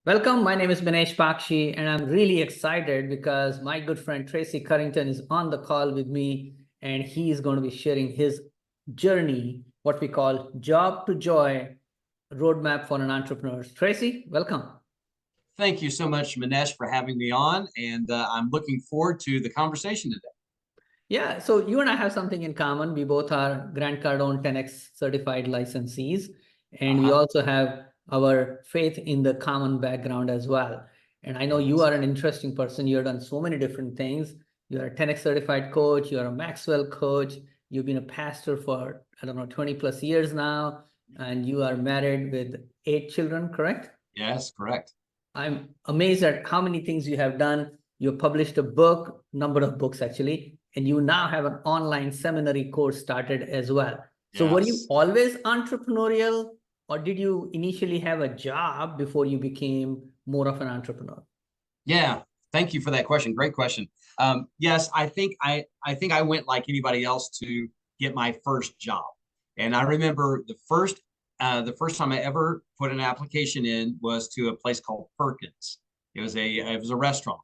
Welcome. My name is Minesh Baxi, and I'm really excited because my good friend Tracy Currington is on the call with me, and he is going to be sharing his journey, what we call job to joy roadmap for an entrepreneur. Tracy, welcome. Thank you so much, Minesh, for having me on, and I'm looking forward to the conversation today. Yeah, so you and I have something in common. We both are Grant Cardone 10X certified licensees, and we also have our faith in the common background as well. And I know you are an interesting person. You've done so many different things. You're a 10X certified coach. You're a Maxwell coach. You've been a pastor for, I don't know, 20 plus years now. And you are married with 8 children, correct? Yes, correct. I'm amazed at how many things you have done. You published a book, number of books actually, and you now have an online seminary course started as well. So were you always entrepreneurial, or did you initially have a job before you became more of an entrepreneur? Yeah, thank you for that question. Great question. Yes, I think I went like anybody else to get my first job, and I remember the first time I ever put an application in was to a place called Perkins. It was a restaurant,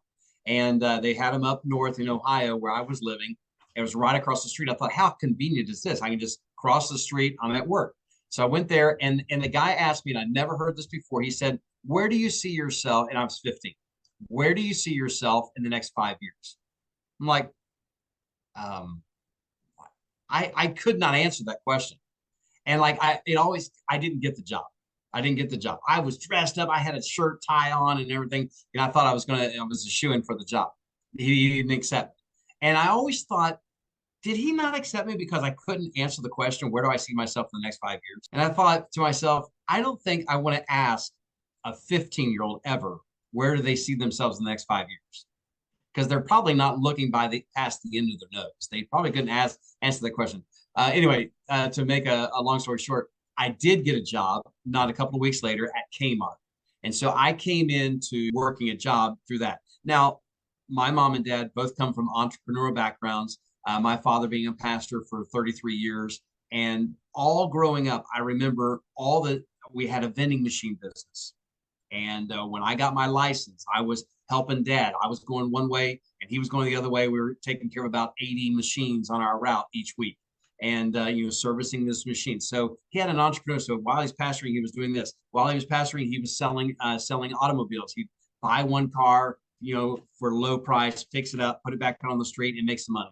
and they had them up north in Ohio where I was living. It was right across the street. I thought, how convenient is this? I can just cross the street. I'm at work. So I went there, and the guy asked me, and I never heard this before. He said, "Where do you see yourself?" And I was 15. Where do you see yourself in the next 5 years? I'm like, um, I could not answer that question. And like I didn't get the job. I didn't get the job. I was dressed up. I had a shirt tie on and everything. And I thought I was a shoe-in for the job. He didn't accept me. And I always thought, did he not accept me because I couldn't answer the question, where do I see myself in the next 5 years? And I thought to myself, I don't think I want to ask a 15-year-old ever, where do they see themselves in the next 5 years? Because they're probably not looking past the end of their nose. They probably couldn't answer that question. Anyway, to make a long story short, I did get a job not a couple of weeks later at Kmart. And so I came into working a job through that. Now, my mom and dad both come from entrepreneurial backgrounds. My father being a pastor for 33 years. And all growing up, I remember we had a vending machine business. And when I got my license, I was helping dad. I was going one way and he was going the other way. We were taking care of about 80 machines on our route each week and, servicing this machine. So he had an entrepreneur. So while he's pastoring, he was doing this. While he was pastoring, he was selling automobiles. He'd buy one car, for low price, fix it up, put it back on the street and make some money.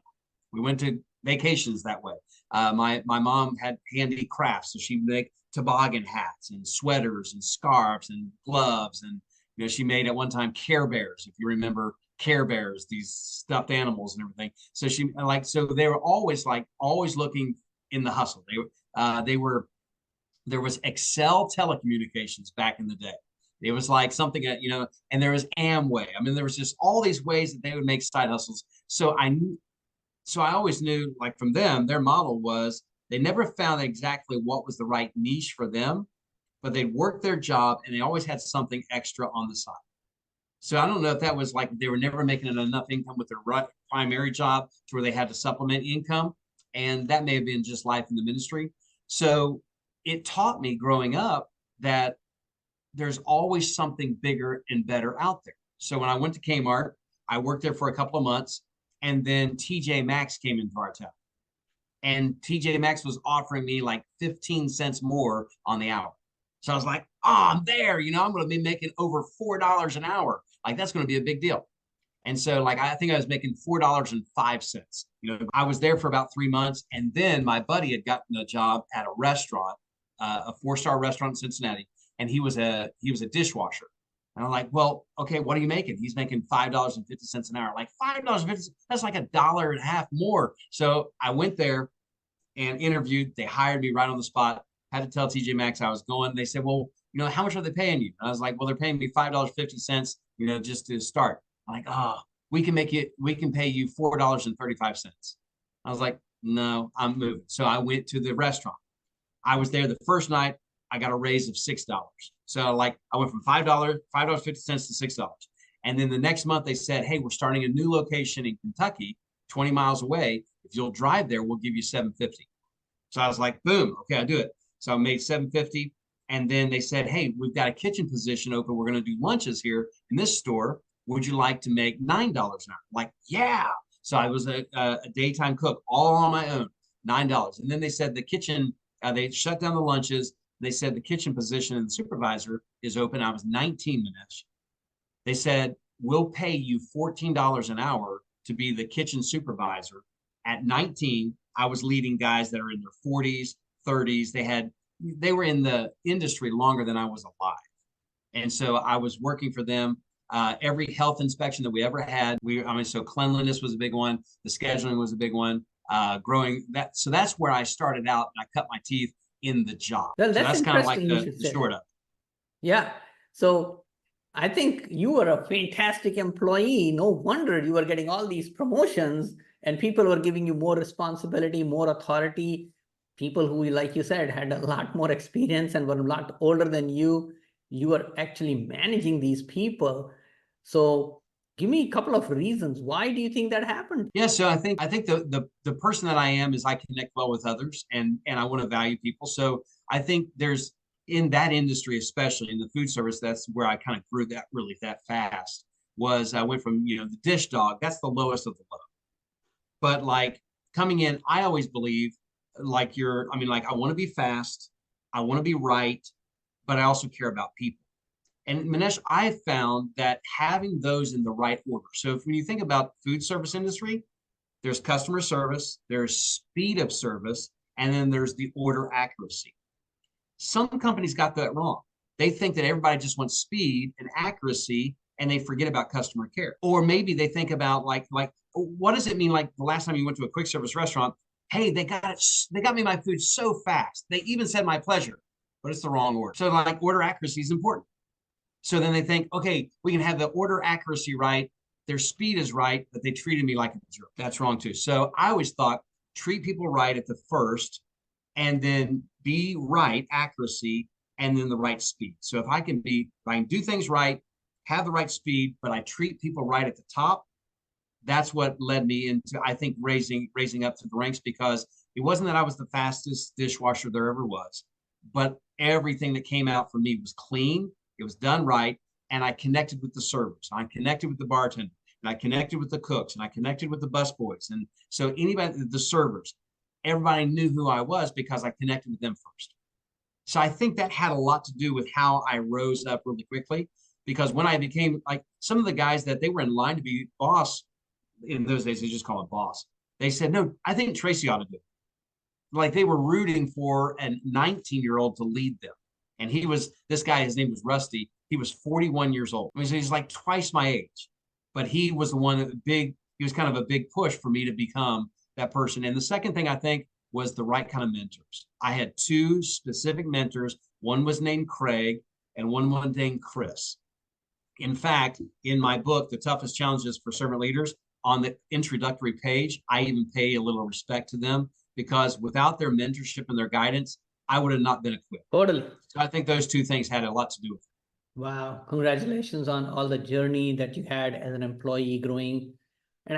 We went to vacations that way. My mom had handy crafts, so she'd make toboggan hats and sweaters and scarves and gloves. And, she made at one time Care Bears, if you remember Care Bears, these stuffed animals and everything. So so they were always looking in the hustle. There was Excel telecommunications back in the day. It was like something that, and there was Amway. I mean, there was just all these ways that they would make side hustles. So I always knew, like, from them, their model was they never found exactly what was the right niche for them, but they'd work their job and they always had something extra on the side. So I don't know if that was like they were never making enough income with their primary job to where they had to supplement income. And that may have been just life in the ministry. So it taught me growing up that there's always something bigger and better out there. So when I went to Kmart, I worked there for a couple of months. And then TJ Maxx came into our town. And TJ Maxx was offering me like 15 cents more on the hour. So I was like, oh, I'm there. I'm going to be making over $4 an hour. Like, that's going to be a big deal. And so, like, I think I was making $4.05. I was there for about 3 months. And then my buddy had gotten a job at a restaurant, a 4-star restaurant in Cincinnati. And he was a dishwasher. And I'm like, well, okay, what are you making? He's making $5.50 an hour. Like $5.50, that's like $1.50 more. So I went there and interviewed. They hired me right on the spot. Had to tell TJ Maxx I was going. They said, well, how much are they paying you? And I was like, well, they're paying me $5.50, just to start. I'm like, oh, we can pay you $4.35. I was like, no, I'm moving. So I went to the restaurant. I was there the first night. I got a raise of $6. So like I went from $5.50 to $6. And then the next month they said, hey, we're starting a new location in Kentucky, 20 miles away. If you'll drive there, we'll give you $7.50. So I was like, boom, okay, I'll do it. So I made $7.50. And then they said, hey, we've got a kitchen position open. We're going to do lunches here in this store. Would you like to make $9 an hour? Like, yeah. So I was a daytime cook all on my own, $9. And then they said the kitchen, they shut down the lunches. They said the kitchen position and the supervisor is open. I was 19 minutes. They said, we'll pay you $14 an hour to be the kitchen supervisor. At 19, I was leading guys that are in their 40s, 30s. They were in the industry longer than I was alive. And so I was working for them. Every health inspection that we ever had, so cleanliness was a big one. The scheduling was a big one. Growing that. So that's where I started out, and I cut my teeth in the job. Well, so that's kind of like interesting the short of it. Yeah. So I think you were a fantastic employee. No wonder you were getting all these promotions and people were giving you more responsibility, more authority. People who, like you said, had a lot more experience and were a lot older than you. You were actually managing these people. So give me a couple of reasons. Why do you think that happened? Yeah, so I think the person that I am is I connect well with others, and I want to value people. So I think there's in that industry, especially in the food service, that's where I kind of grew that fast. Was I went from the dish dog, that's the lowest of the low. But like coming in, I always believe like I want to be fast, I want to be right, but I also care about people. And Minesh, I found that having those in the right order. So when you think about food service industry, there's customer service, there's speed of service, and then there's the order accuracy. Some companies got that wrong. They think that everybody just wants speed and accuracy, and they forget about customer care. Or maybe they think about like what does it mean? Like the last time you went to a quick service restaurant, hey, they got me my food so fast. They even said my pleasure, but it's the wrong order. So like order accuracy is important. So then they think, okay, we can have the order accuracy right, their speed is right, but they treated me like a jerk. That's wrong too. So I always thought treat people right at the first, and then be right accuracy, and then the right speed. So if I can do things right, have the right speed, but I treat people right at the top, that's what led me into, I think, raising up to the ranks, because it wasn't that I was the fastest dishwasher there ever was, but everything that came out from me was clean. It was done right. And I connected with the servers. I connected with the bartender. And I connected with the cooks. And I connected with the busboys. And so the servers, everybody knew who I was because I connected with them first. So I think that had a lot to do with how I rose up really quickly. Because when I became like some of the guys that they were in line to be boss in those days, they just call it boss. They said, no, I think Tracy ought to do it. Like they were rooting for a 19-year-old to lead them. And this guy, his name was Rusty. He was 41 years old. I mean, so he's like twice my age, but he was the one he was kind of a big push for me to become that person. And the second thing I think was the right kind of mentors. I had two specific mentors. One was named Craig and one was named Chris. In fact, in my book, The Toughest Challenges for Servant Leaders, on the introductory page, I even pay a little respect to them, because without their mentorship and their guidance, I would have not been equipped. Totally. So I think those two things had a lot to do with it. Wow. Congratulations on all the journey that you had as an employee growing. And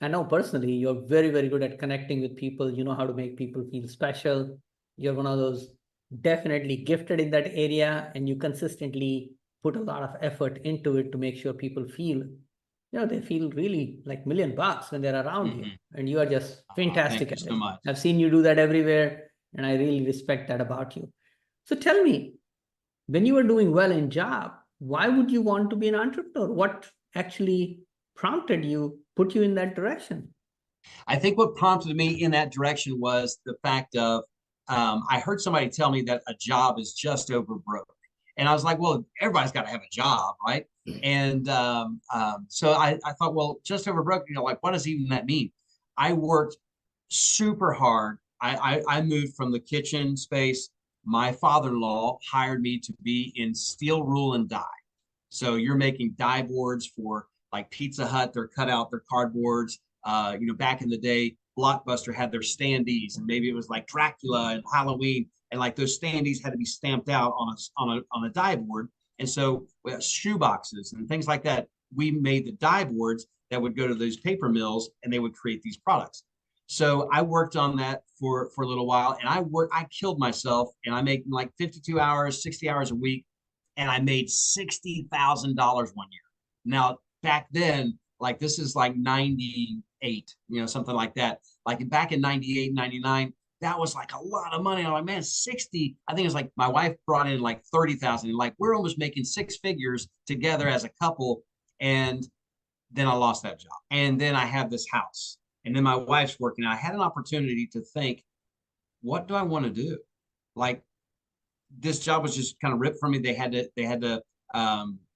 I know personally, you're very, very good at connecting with people. You know how to make people feel special. You're one of those definitely gifted in that area, and you consistently put a lot of effort into it to make sure people feel, they feel really like $1 million when they're around you. And you are just fantastic at it. Thank you so much. I've seen you do that everywhere, and I really respect that about you. So tell me, when you were doing well in job, why would you want to be an entrepreneur? What actually put you in that direction? I think what prompted me in that direction was the fact of, I heard somebody tell me that a job is just over broke. And I was like, well, everybody's got to have a job, right? And so I thought, well, just over broke, like, what does even that mean? I worked super hard. I moved from the kitchen space. My father-in-law hired me to be in steel rule and die. So you're making die boards for like Pizza Hut, their cutout, their cardboards. Back in the day, Blockbuster had their standees, and maybe it was like Dracula and Halloween, and like those standees had to be stamped out on a die board. And so shoe boxes and things like that, we made the die boards that would go to those paper mills, and they would create these products. So I worked on that for a little while, and I killed myself, and I make like 52 hours, 60 hours a week, and I made $60,000 one year. Now back then, like this is like 98, something like that. Like back in 98, 99, that was like a lot of money. I'm like, man, 60. I think it was like my wife brought in like 30,000. Like we're almost making six figures together as a couple. And then I lost that job. And then I have this house. And then my wife's working. I had an opportunity to think, what do I want to do? Like this job was just kind of ripped from me. They had to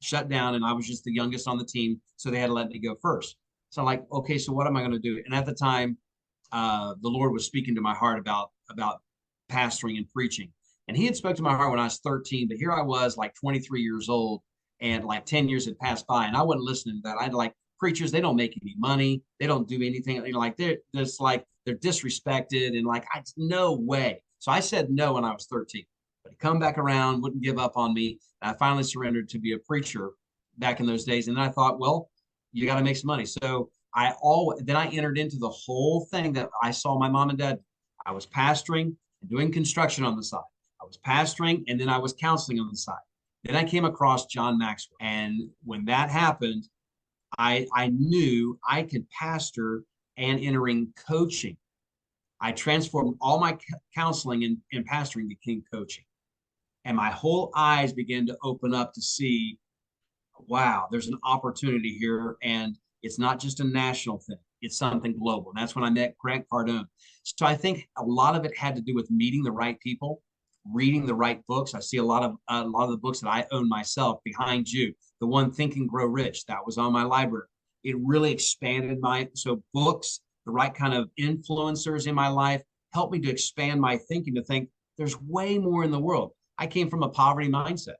shut down, and I was just the youngest on the team, so they had to let me go first. So I'm like, okay, so what am I going to do? And at the time, the Lord was speaking to my heart about pastoring and preaching, and He had spoke to my heart when I was 13. But here I was, like 23 years old, and like 10 years had passed by, and I wasn't listening to that. I'd like preachers; they don't make any money, they don't do anything. Like they're just like they're disrespected, and like I no way. So I said no when I was 13. But he come back around, wouldn't give up on me. And I finally surrendered to be a preacher back in those days. And then I thought, well, you got to make some money. So then I entered into the whole thing that I saw my mom and dad. I was pastoring and doing construction on the side. I was pastoring, and then I was counseling on the side. Then I came across John Maxwell. And when that happened, I knew I could pastor and entering coaching. I transformed all my counseling and pastoring became coaching. And my whole eyes began to open up to see, wow, there's an opportunity here. And it's not just a national thing, it's something global. And that's when I met Grant Cardone. So I think a lot of it had to do with meeting the right people, reading the right books. I see a lot of the books that I own myself behind you. The one Think and Grow Rich, that was on my library. It really expanded so books, the right kind of influencers in my life helped me to expand my thinking, to think there's way more in the world. I came from a poverty mindset.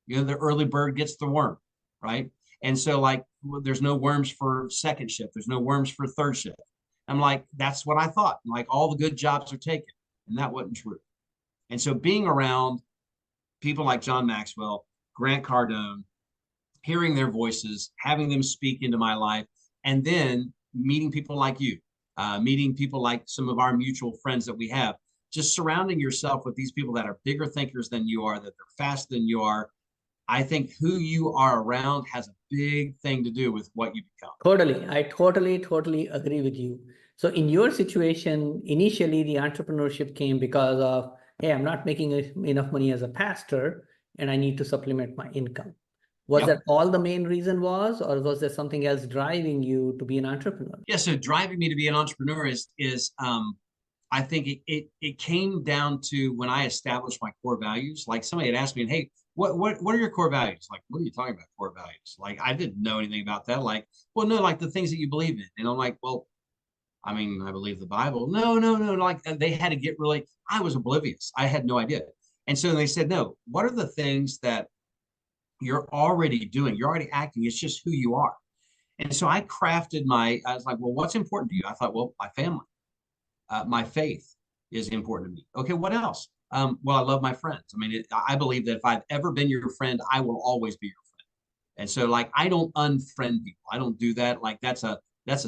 The early bird gets the worm, right? And so like, there's no worms for second shift. There's no worms for third shift. I'm like, that's what I thought. Like all the good jobs are taken. And that wasn't true. And so being around people like John Maxwell, Grant Cardone, hearing their voices, having them speak into my life, and then meeting people like you, meeting people like some of our mutual friends that we have, just surrounding yourself with these people that are bigger thinkers than you are, that they're faster than you are. I think who you are around has a big thing to do with what you become. Totally. I totally agree with you. So in your situation, initially the entrepreneurship came because of, hey, I'm not making enough money as a pastor and I need to supplement my income. Was Yep. that all the main reason was, or was there something else driving you to be an entrepreneur? Yeah. So driving me to be an entrepreneur is I think it came down to when I established my core values. Like somebody had asked me, hey, what are your core values? Like, what are you talking about, core values? Like, I didn't know anything about that. Like, well, no, like the things that you believe in. And I'm like, well, I mean, I believe the Bible. No. Like they had to get really, I was oblivious. I had no idea. And so they said, no, what are the things that you're already doing? You're already acting. It's just who you are. And so I was like, well, what's important to you? I thought, well, my family, my faith is important to me. Okay, what else? Well, I love my friends. I mean, I believe that if I've ever been your friend, I will always be your friend. And so, like, I don't unfriend people. I don't do that. Like, that's a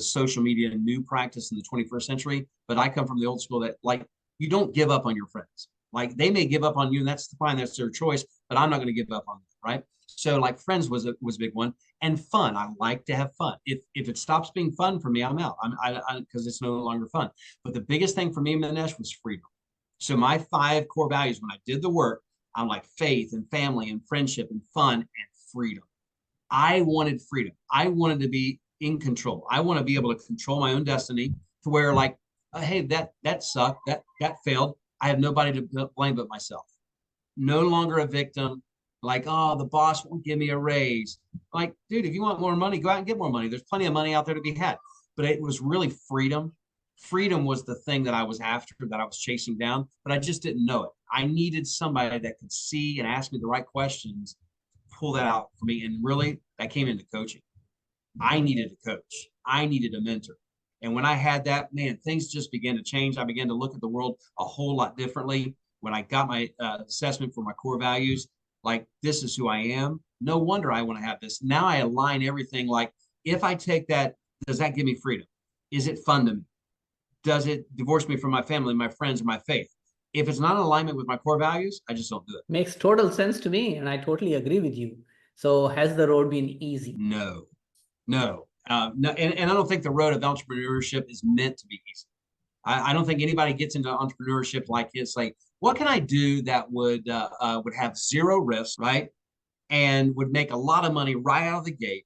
social media new practice in the 21st century. But I come from the old school that, like, you don't give up on your friends. Like, they may give up on you, and that's fine. That's their choice. But I'm not going to give up on them, right? So, like, friends was a big one, and fun. I like to have fun. If it stops being fun for me, I'm out. Because it's no longer fun. But the biggest thing for me, Minesh, was freedom. So my 5 core values when I did the work, I'm like faith and family and friendship and fun and freedom. I wanted freedom. I wanted to be in control. I want to be able to control my own destiny to where like, hey, that sucked. That failed. I have nobody to blame but myself. No longer a victim. Like, oh, the boss won't give me a raise. Like, dude, if you want more money, go out and get more money. There's plenty of money out there to be had. But it was really freedom. Freedom was the thing that I was after, that I was chasing down, but I just didn't know it. I needed somebody that could see and ask me the right questions, pull that out for me. And really, that came into coaching. I needed a coach. I needed a mentor. And when I had that, man, things just began to change. I began to look at the world a whole lot differently. When I got my assessment for my core values, like, this is who I am. No wonder I want to have this. Now I align everything. Like, if I take that, does that give me freedom? Is it fun to me? Does it divorce me from my family, my friends, and my faith? If it's not in alignment with my core values, I just don't do it. Makes total sense to me, and I totally agree with you. So has the road been easy? No, no, no. And I don't think the road of entrepreneurship is meant to be easy. I don't think anybody gets into entrepreneurship like it's like, what can I do that would have zero risk, right? And would make a lot of money right out of the gate,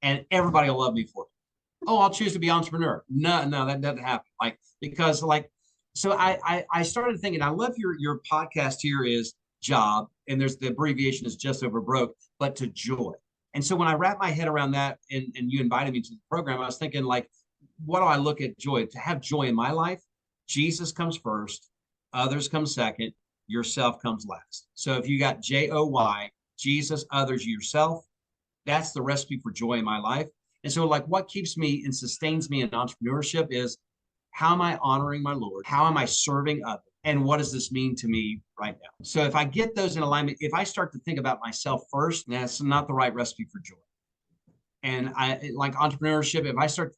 and everybody will love me for it. Oh, I'll choose to be entrepreneur. No, no, that doesn't happen. Like, because like, so I started thinking, I love your podcast here is job, and there's the abbreviation is just over broke, but to joy. And so when I wrap my head around that, and you invited me to the program, I was thinking like, what do I look at joy? To have joy in my life, Jesus comes first, others come second, yourself comes last. So if you got JOY, Jesus, others, yourself, that's the recipe for joy in my life. And so, like, what keeps me and sustains me in entrepreneurship is how am I honoring my Lord? How am I serving others? And what does this mean to me right now? So, if I get those in alignment, if I start to think about myself first, that's not the right recipe for joy. And I like entrepreneurship. If I start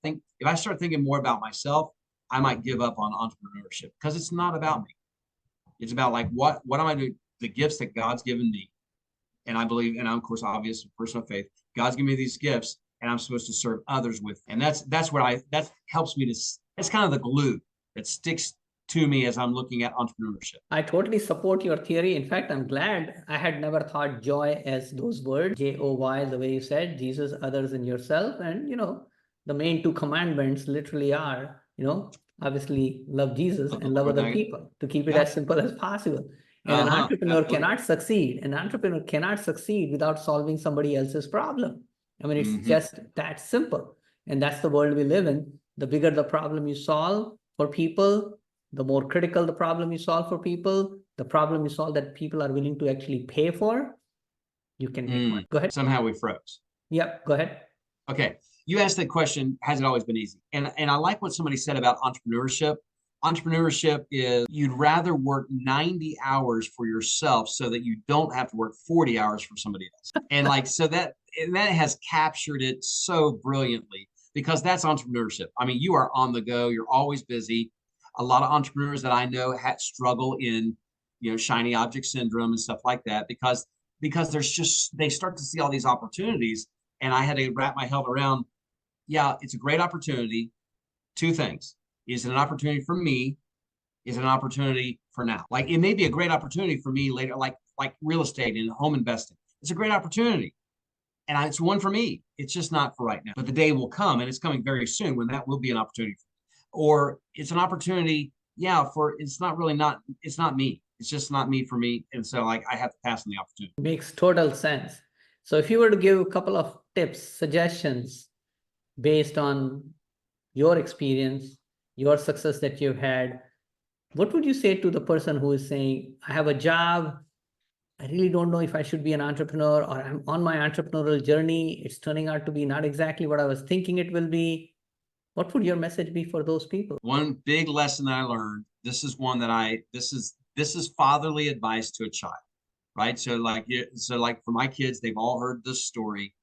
thinking more about myself, I might give up on entrepreneurship because it's not about me. It's about like what am I doing? The gifts that God's given me, and I believe, and I'm of course obvious personal faith. God's given me these gifts, and I'm supposed to serve others with. And that's what that helps me to. It's kind of the glue that sticks to me as I'm looking at entrepreneurship. I totally support your theory. In fact, I'm glad I had never thought joy as those words, JOY, the way you said, Jesus, others, and yourself. And, the main two commandments literally are, obviously love Jesus and love other people, to keep it as simple as possible. And an entrepreneur cannot succeed. An entrepreneur cannot succeed without solving somebody else's problem. I mean, it's just that simple. And that's the world we live in. The bigger the problem you solve for people, the more critical the problem you solve for people, the problem you solve that people are willing to actually pay for, you can make money. Go ahead. Somehow we froze. Yep, go ahead. Okay. You asked the question, has it always been easy? And I like what somebody said about entrepreneurship. Entrepreneurship is you'd rather work 90 hours for yourself so that you don't have to work 40 hours for somebody else. And like, so that has captured it so brilliantly because that's entrepreneurship. I mean, you are on the go. You're always busy. A lot of entrepreneurs that I know struggle in, shiny object syndrome and stuff like that because they start to see all these opportunities. And I had to wrap my head around, yeah, it's a great opportunity. Two things. Is it an opportunity for me? Is it an opportunity for now? Like it may be a great opportunity for me later, like real estate and home investing. It's a great opportunity. And it's one for me. It's just not for right now. But the day will come, and it's coming very soon when that will be an opportunity. Or it's an opportunity, it's not me. It's just not me for me. And so like I have to pass on the opportunity. Makes total sense. So if you were to give a couple of tips, suggestions based on your experience, your success that you've had, what would you say to the person who is saying, I have a job, I really don't know if I should be an entrepreneur, or I'm on my entrepreneurial journey, it's turning out to be not exactly what I was thinking it will be. What would your message be for those people? One big lesson that I learned, this is fatherly advice to a child, right? So like for my kids, they've all heard this story.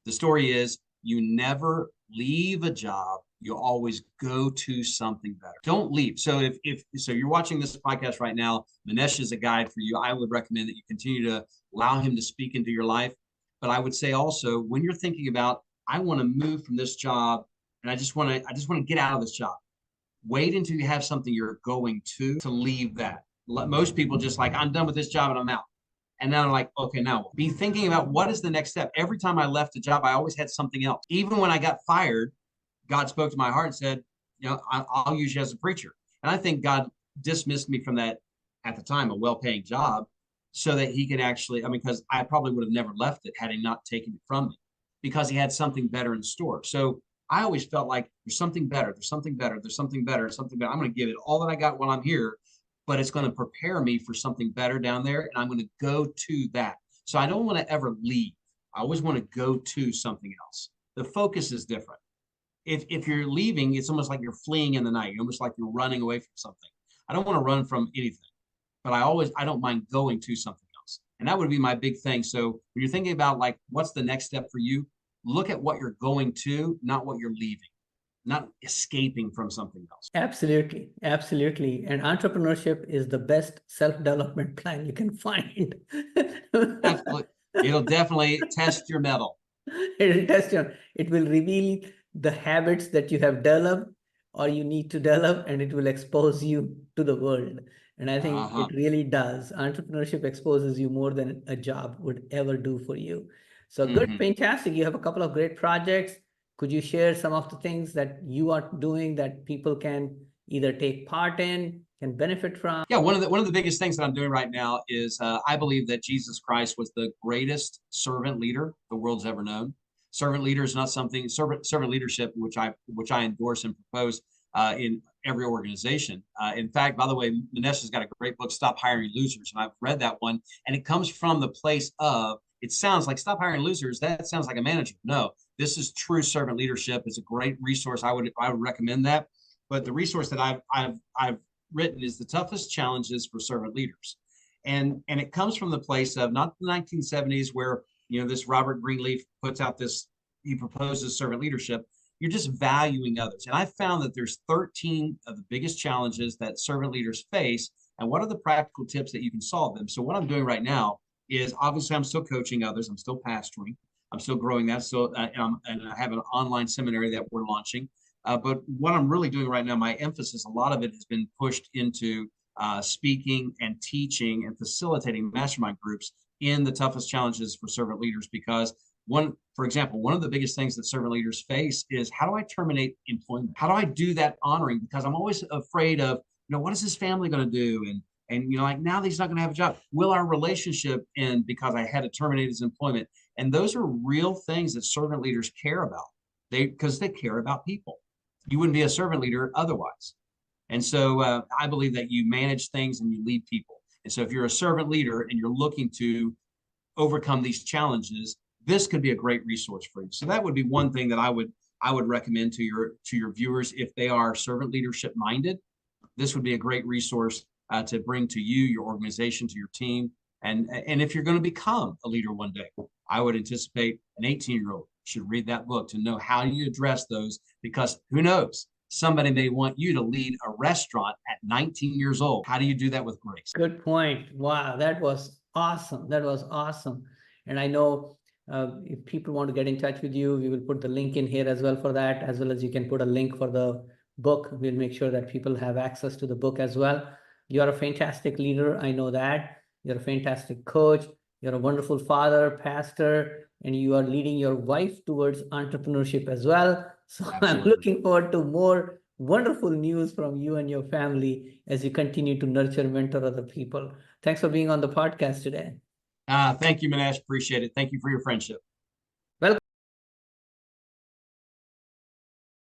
The story is you never leave a job. You always go to something better. Don't leave. So if you're watching this podcast right now, Minesh is a guide for you. I would recommend that you continue to allow him to speak into your life. But I would say also when you're thinking about, I want to move from this job and I just want to get out of this job. Wait until you have something you're going to leave that. Most people just like, I'm done with this job and I'm out. And now I'm like, okay, now be thinking about what is the next step. Every time I left a job, I always had something else. Even when I got fired, God spoke to my heart and said, I'll use you as a preacher. And I think God dismissed me from that at the time, a well-paying job, so that he could actually, because I probably would have never left it had he not taken it from me because he had something better in store. So I always felt like there's something better, there's something better, there's something better, something better. I'm going to give it all that I got while I'm here, but it's going to prepare me for something better down there. And I'm going to go to that. So I don't want to ever leave. I always want to go to something else. The focus is different. If you're leaving, it's almost like you're fleeing in the night. You're almost like you're running away from something. I don't want to run from anything, but I don't mind going to something else. And that would be my big thing. So when you're thinking about like, what's the next step for you? Look at what you're going to, not what you're leaving. not escaping from something else. Absolutely. Absolutely. And entrepreneurship is the best self-development plan you can find. Absolutely. It'll definitely test your mettle. It'll test you. It will reveal the habits that you have developed or you need to develop, and it will expose you to the world. And I think it really does. Entrepreneurship exposes you more than a job would ever do for you. So good, fantastic. You have a couple of great projects. Could you share some of the things that you are doing that people can either take part in, can benefit from? Yeah, one of the biggest things that I'm doing right now is I believe that Jesus Christ was the greatest servant leader the world's ever known. Servant leader is not something servant leadership which I endorse and propose in every organization. In fact, by the way, Minesh has got a great book, Stop Hiring Losers, and I've read that one, and it comes from the place of, it sounds like Stop Hiring Losers. That sounds like a manager. No, this is true servant leadership. It's a great resource. I would recommend that. But the resource that I've written is The Toughest Challenges for Servant Leaders. And it comes from the place of not the 1970s where, this Robert Greenleaf puts out this, he proposes servant leadership. You're just valuing others. And I found that there's 13 of the biggest challenges that servant leaders face. And what are the practical tips that you can solve them? So what I'm doing right now is, obviously I'm still coaching others. I'm still pastoring. I'm still growing that. So, and I have an online seminary that we're launching. But what I'm really doing right now, my emphasis, a lot of it has been pushed into speaking and teaching and facilitating mastermind groups in the toughest challenges for servant leaders. Because for example, one of the biggest things that servant leaders face is, how do I terminate employment? How do I do that honoring? Because I'm always afraid of, what is his family going to do? And like, now that he's not going to have a job, will our relationship end because I had to terminate his employment? And those are real things that servant leaders care about. Because they care about people. You wouldn't be a servant leader otherwise. And so I believe that you manage things and you lead people. And so if you're a servant leader and you're looking to overcome these challenges, this could be a great resource for you. So that would be one thing that I would recommend to your viewers. If they are servant leadership minded, this would be a great resource to bring to you, your organization, to your team. And if you're going to become a leader one day, I would anticipate an 18-year-old should read that book to know how you address those, because who knows, somebody may want you to lead a restaurant at 19 years old. How do you do that with grace? Good point. Wow, that was awesome. That was awesome. And I know if people want to get in touch with you, we will put the link in here as well for that, as well as you can put a link for the book. We'll make sure that people have access to the book as well. You are a fantastic leader. I know that. You're a fantastic coach. You're a wonderful father, pastor, and you are leading your wife towards entrepreneurship as well. So absolutely. I'm looking forward to more wonderful news from you and your family as you continue to nurture and mentor other people. Thanks for being on the podcast today. Thank you, Minesh. Appreciate it. Thank you for your friendship. Welcome.